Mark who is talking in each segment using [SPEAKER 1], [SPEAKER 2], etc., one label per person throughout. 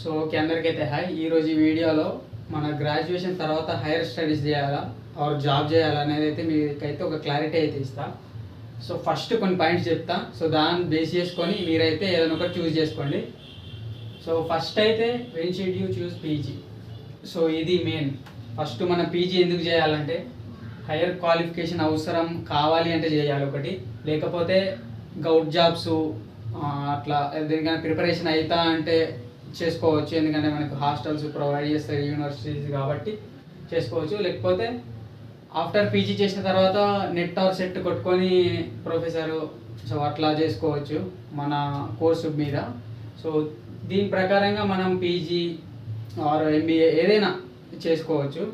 [SPEAKER 1] So okay, అందరికైతే hi. ఈరోజు ఈ వీడియోలో మన గ్రాడ్యుయేషన్ తర్వాత హైయర్ స్టడీస్ చేయాలా ఆర్ జాబ్ చేయాలా అనేది అయితే మీకైతే ఒక క్లారిటీ అయితే ఇస్తా. సో ఫస్ట్ కొన్ని పాయింట్స్ చెప్తా. సో దాన్ని బేస్ చేసుకొని మీరైతే ఏదైనా ఒకటి చూస్ చేసుకోండి. సో ఫస్ట్ అయితే when should you choose PG. So ఇది మెయిన్. ఫస్ట్ మనం పీజీ ఎందుకు చేయాలంటే హైయర్ క్వాలిఫికేషన్ అవసరం కావాలి అంటే చేయాలి ఒకటి, లేకపోతే గౌట్ జాబ్స్ అట్లా దేనికైనా ప్రిపరేషన్ అవుతా అంటే చేసుకోవచ్చు. ఎందుకంటే మనకు హాస్టల్స్ ప్రొవైడ్ చేస్తారు యూనివర్సిటీస్ కాబట్టి చేసుకోవచ్చు. లేకపోతే ఆఫ్టర్ పీజీ చేసిన తర్వాత నెట్ ఆర్ సెట్ కొట్టుకొని ప్రొఫెసర్ సో అట్లా చేసుకోవచ్చు మన కోర్సు మీద. సో దీని ప్రకారంగా మనం పీజీ ఆర్ ఎంబీఏ ఏదైనా చేసుకోవచ్చు.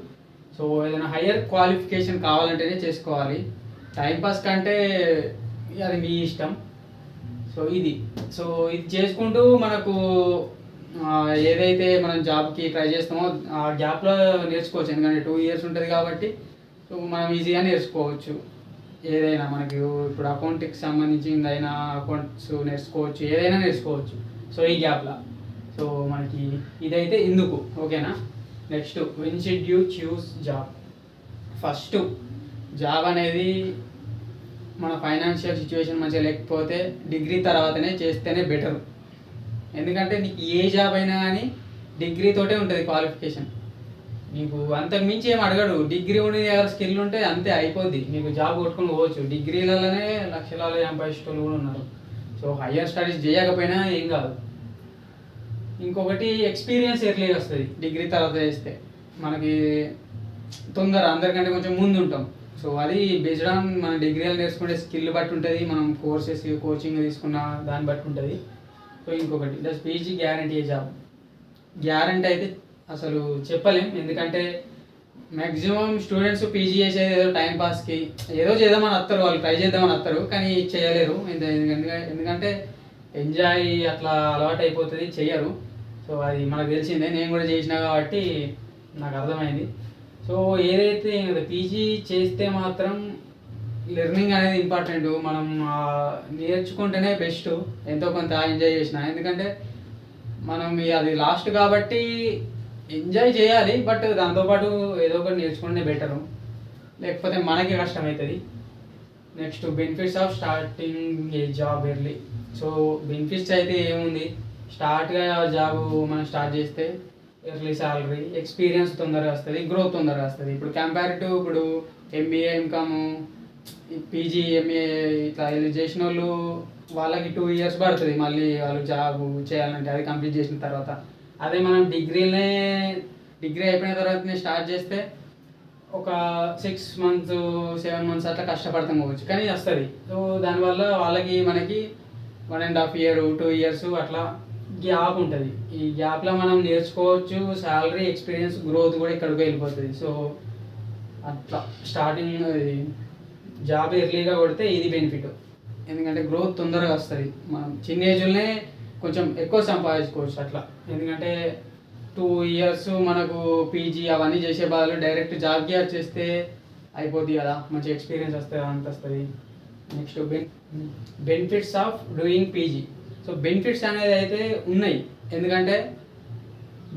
[SPEAKER 1] సో ఏదైనా హయ్యర్ క్వాలిఫికేషన్ కావాలంటేనే చేసుకోవాలి. టైంపాస్ కంటే అది మీ ఇష్టం. సో ఇది చేసుకుంటూ మనకు ఏదైతే మనం జాబ్కి ట్రై చేస్తామో ఆ గ్యాప్లో నేర్చుకోవచ్చు. ఎందుకంటే 2 years ఉంటుంది కాబట్టి సో మనం ఈజీగా నేర్చుకోవచ్చు. ఏదైనా మనకి ఇప్పుడు అకౌంట్కి సంబంధించింది అయినా అకౌంట్స్ నేర్చుకోవచ్చు, ఏదైనా నేర్చుకోవచ్చు. సో ఈ గ్యాప్లో సో మనకి ఇదైతే ఎందుకు ఓకేనా. Next when should you choose job. First job అనేది మన ఫైనాన్షియల్ సిచ్యువేషన్ మంచిగా లేకపోతే డిగ్రీ తర్వాతనే చేస్తేనే బెటర్. ఎందుకంటే నీకు ఏ జాబ్ అయినా కానీ డిగ్రీతోటే ఉంటుంది క్వాలిఫికేషన్. నీకు అంతకు మించి ఏం అడగడు. డిగ్రీ ఉండి స్కిల్ ఉంటే అంతే అయిపోద్ది, నీకు జాబ్ కొట్టుకొని పోవచ్చు. డిగ్రీలలోనే లక్షల సంపాదించేటోళ్ళు కూడా ఉన్నారు. సో హయ్యర్ స్టడీస్ చేయకపోయినా ఏం కాదు. ఇంకొకటి ఎక్స్పీరియన్స్ ఎర్లీగా వస్తుంది డిగ్రీ తర్వాత చేస్తే. మనకి తొందర అందరికంటే కొంచెం ముందు ఉంటాం. సో అది బేస్డ్ ఆన్ మన డిగ్రీలు నేర్చుకునే స్కిల్ బట్టి ఉంటుంది, మనం కోర్సెస్ కోచింగ్ తీసుకున్న దాన్ని బట్టి ఉంటుంది. సో ఇంకొకటి does PG guarantee job. Guarantee అయితే అసలు చెప్పలేం. ఎందుకంటే మ్యాక్సిమం స్టూడెంట్స్ పీజీ చేసేది ఏదో టైంపాస్కి ఏదో చేద్దామని వస్తారు, వాళ్ళు ట్రై చేద్దామని వస్తారు కానీ చేయలేరు. ఎందుకంటే ఎంజాయ్ అట్లా అలవాటు అయిపోతుంది, చెయ్యరు. సో అది మనకు తెలిసిందే, నేను కూడా చేసినా కాబట్టి నాకు అర్థమైంది. సో ఏదైతే పీజీ చేస్తే మాత్రం లెర్నింగ్ అనేది ఇంపార్టెంట్. మనం నేర్చుకుంటేనే బెస్ట్, ఎంతో కొంత ఎంజాయ్ చేసిన. ఎందుకంటే మనం అది లాస్ట్ కాబట్టి ఎంజాయ్ చేయాలి, బట్ దాంతోపాటు ఏదో ఒకటి నేర్చుకుంటే బెటరు, లేకపోతే మనకి కష్టమవుతుంది. Next benefits of starting A job early. So benefits అయితే ఏముంది, స్టార్ట్గా జాబ్ మనం స్టార్ట్ చేస్తే ఎర్లీ శాలరీ, ఎక్స్పీరియన్స్ తొందరగా వస్తుంది, గ్రోత్ తొందరగా వస్తుంది. ఇప్పుడు కంపారిటివ్ ఇప్పుడు ఎంబీఏ ఎంకామ్ పీజీ ఎంఏ ఇట్లా చేసిన వాళ్ళకి 2 years పడుతుంది మళ్ళీ వాళ్ళు జాబ్ చేయాలంటే, అది కంప్లీట్ చేసిన తర్వాత. అదే మనం డిగ్రీ అయిపోయిన తర్వాతనే స్టార్ట్ చేస్తే ఒక 6 months 7 months అట్లా కష్టపడతాం పోవచ్చు, కానీ వస్తుంది. సో దానివల్ల వాళ్ళకి మనకి 1.5 year 2 years అట్లా గ్యాప్ ఉంటుంది. ఈ గ్యాప్లో మనం నేర్చుకోవచ్చు, శాలరీ, ఎక్స్పీరియన్స్, గ్రోత్ కూడా ఇక్కడికి వెళ్ళిపోతుంది. సో అట్లా స్టార్టింగ్ జాబ్ ఎర్లీగా కొడితే ఇది బెనిఫిట్. ఎందుకంటే గ్రోత్ తొందరగా వస్తుంది. మనం చిన్న ఏజ్లోనే కొంచెం ఎక్కువ సంపాదించుకోవచ్చు అట్లా. ఎందుకంటే 2 years మనకు పీజీ అవన్నీ చేసే బదులు డైరెక్ట్ జాబ్కి వచ్చేస్తే అయిపోద్ది కదా, మంచి ఎక్స్పీరియన్స్ వస్తుంది, అంత వస్తుంది. Next benefits of doing PG. So benefits అనేది అయితే ఉన్నాయి. ఎందుకంటే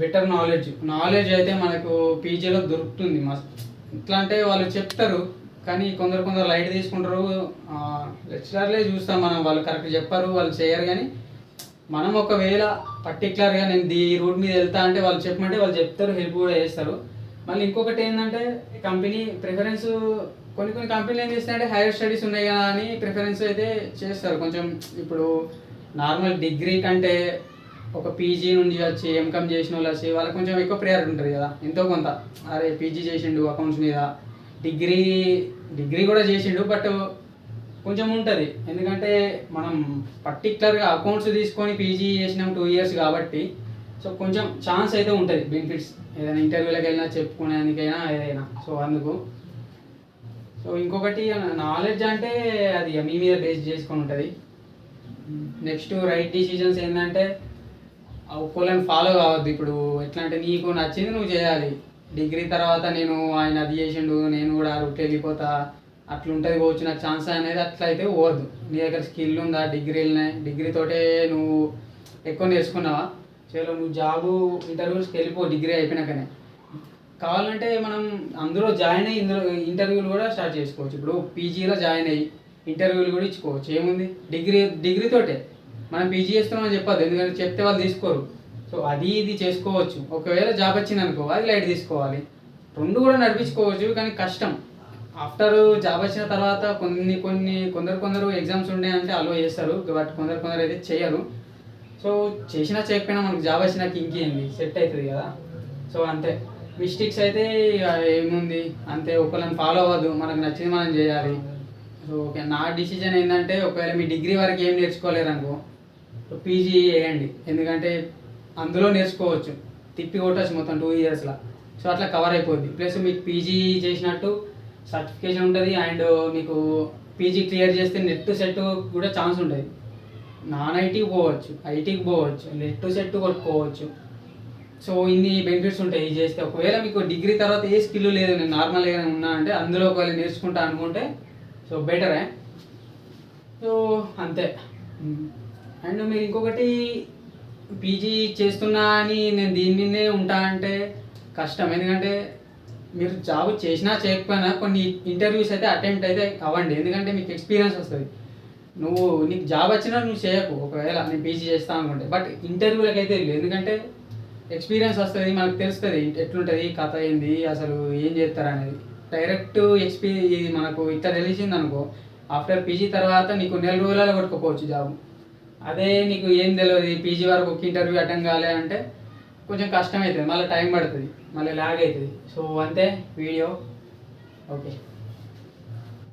[SPEAKER 1] బెటర్ నాలెడ్జ్ అయితే మనకు పీజీలో దొరుకుతుంది. ఎట్లా అంటే వాళ్ళు చెప్తారు కానీ కొందరు లైట్ తీసుకుంటారు. లెక్చరర్లే చూస్తాం మనం, వాళ్ళు కరెక్ట్ చెప్పారు, వాళ్ళు చేయరు. కానీ మనం ఒకవేళ పర్టికులర్గా నేను ఈ రూట్ మీద వెళ్తా అంటే వాళ్ళు చెప్పమంటే వాళ్ళు చెప్తారు, హెల్ప్ కూడా చేస్తారు. మళ్ళీ ఇంకొకటి ఏంటంటే కంపెనీ ప్రిఫరెన్స్. కొన్ని కంపెనీలు ఏం చేస్తాయంటే హైయర్ స్టడీస్ ఉన్నాయి కదా అని ప్రిఫరెన్స్ అయితే చేస్తారు కొంచెం. ఇప్పుడు నార్మల్ డిగ్రీ కంటే ఒక పీజీ నుండి వచ్చి ఎంకామ్ చేసిన వాళ్ళు వచ్చి వాళ్ళకి కొంచెం ఎక్కువ ప్రియారిటీ ఉంటుంది కదా, ఎంతో కొంత. అరే పీజీ చేసిండు అకౌంట్స్ మీద, డిగ్రీ కూడా చేసిండు, బట్ కొంచెం ఉంటుంది. ఎందుకంటే మనం పర్టికులర్గా అకౌంట్స్ తీసుకొని పీజీ చేసినాం 2 years కాబట్టి సో కొంచెం ఛాన్స్ అయితే ఉంటుంది. బెనిఫిట్స్ ఏదైనా ఇంటర్వ్యూలకు వెళ్ళినా చెప్పుకునేందుకైనా ఏదైనా. సో అందుకు సో ఇంకొకటి నాలెడ్జ్ అంటే అది మీ మీద బేస్ చేసుకొని ఉంటుంది. నెక్స్ట్ రైట్ డిసిజన్స్ ఏంటంటే ఒక్కోళ్ళని ఫాలో కావద్దు. ఇప్పుడు ఎట్లా అంటే నీకు నచ్చింది నువ్వు చేయాలి. డిగ్రీ తర్వాత నేను ఆయన అది చేసిండు నేను కూడా ఆ రూట్ వెళ్ళిపోతా అట్లుంటుంది పోవచ్చు నాకు ఛాన్స్ అనేది అట్లా అయితే పోవద్దు. నీ దగ్గర స్కిల్ ఉందా, డిగ్రీతోటే నువ్వు ఎక్కువ నేర్చుకున్నావా, చలో నువ్వు జాబు ఇంటర్వ్యూస్కి వెళ్ళిపో డిగ్రీ అయిపోయినాకనే. కావాలంటే మనం అందులో జాయిన్ అయ్యి ఇందులో ఇంటర్వ్యూలు కూడా స్టార్ట్ చేసుకోవచ్చు. ఇప్పుడు పీజీలో జాయిన్ అయ్యి ఇంటర్వ్యూలు కూడా ఇచ్చుకోవచ్చు. ఏముంది, డిగ్రీతోటే మనం పీజీ చేస్తున్నామని చెప్పదు, ఎందుకంటే చెప్తే వాళ్ళు తీసుకోరు. సో అది ఇది చేసుకోవచ్చు. ఒకవేళ జాబ్ వచ్చింది అనుకో, అది లైట్ తీసుకోవాలి. రెండు కూడా నడిపించుకోవచ్చు, కానీ కష్టం. ఆఫ్టర్ జాబ్ వచ్చిన తర్వాత కొందరు ఎగ్జామ్స్ ఉండే అంటే అలో చేస్తారు, బట్ కొందరు అయితే చేయరు. సో చేసినా చేయకపోయినా మనకు జాబ్ వచ్చినాక ఇంకేంది, సెట్ అవుతుంది కదా. సో అంతే, మిస్టేక్స్ అయితే ఇక ఏముంది, అంతే. ఒకళ్ళని ఫాలో అవ్వద్దు, మనకు నచ్చింది మనం చేయాలి. సో ఓకే, నా డిసిజన్ ఏంటంటే ఒకవేళ మీ డిగ్రీ వరకు ఏం నేర్చుకోలేరు అనుకో, పీజీ చేయండి. ఎందుకంటే అందులో నేర్చుకోవచ్చు, తిప్పి కొట్టచ్చు మొత్తం 2 ఇయర్స్లో. సో అట్లా కవర్ అయిపోద్ది. ప్లస్ మీకు పీజీ చేసినట్టు సర్టిఫికేషన్ ఉంటుంది, అండ్ మీకు పీజీ క్లియర్ చేస్తే నెట్ సెట్ కూడా ఛాన్స్ ఉంటుంది. నాన్ ఐటీకి పోవచ్చు, ఐటీకి పోవచ్చు, నెట్ సెట్ కొట్టుకోవచ్చు. సో ఇన్ని బెనిఫిట్స్ ఉంటాయి ఇది చేస్తే. ఒకవేళ మీకు డిగ్రీ తర్వాత ఏ స్కిల్ లేదు, నేను నార్మల్ ఏదైనా ఉన్నా అంటే అందులో ఒకవేళ నేర్చుకుంటా అనుకుంటే సో బెటరే. సో అంతే. అండ్ మీరు ఇంకొకటి, పీజీ చేస్తున్నా అని నేను దీని మీదే ఉంటా అంటే కష్టం. ఎందుకంటే మీరు జాబ్ చేసినా చేయకపోయినా కొన్ని ఇంటర్వ్యూస్ అయితే అటెంప్ట్ అయితే అవ్వండి, ఎందుకంటే మీకు ఎక్స్పీరియన్స్ వస్తుంది. నీకు జాబ్ వచ్చినా నువ్వు చేయకు, ఒకవేళ నేను పీజీ చేస్తాను అనుకుంటే. బట్ ఇంటర్వ్యూలకు అయితే వెళ్ళు, ఎందుకంటే ఎక్స్పీరియన్స్ వస్తుంది, మనకు తెలుస్తుంది ఎట్లుంటుంది, కథ ఏంది, అసలు ఏం చేస్తారు అనేది. డైరెక్ట్ ఇది మనకు ఇట్లా తెలిసింది అనుకో, ఆఫ్టర్ పీజీ తర్వాత నీకు 4 రోజులలో కొట్టుకోవచ్చు జాబ్. అదే నీకు ఏం తెలియదు, పీజీ వరకు ఒక ఇంటర్వ్యూ అటెండ్ కాలే అంటే కొంచెం కష్టం అవుతుంది, మళ్ళీ టైం పడుతుంది, మళ్ళీ ల్యాగ్ అవుతుంది. సో అంతే వీడియో. ఓకే.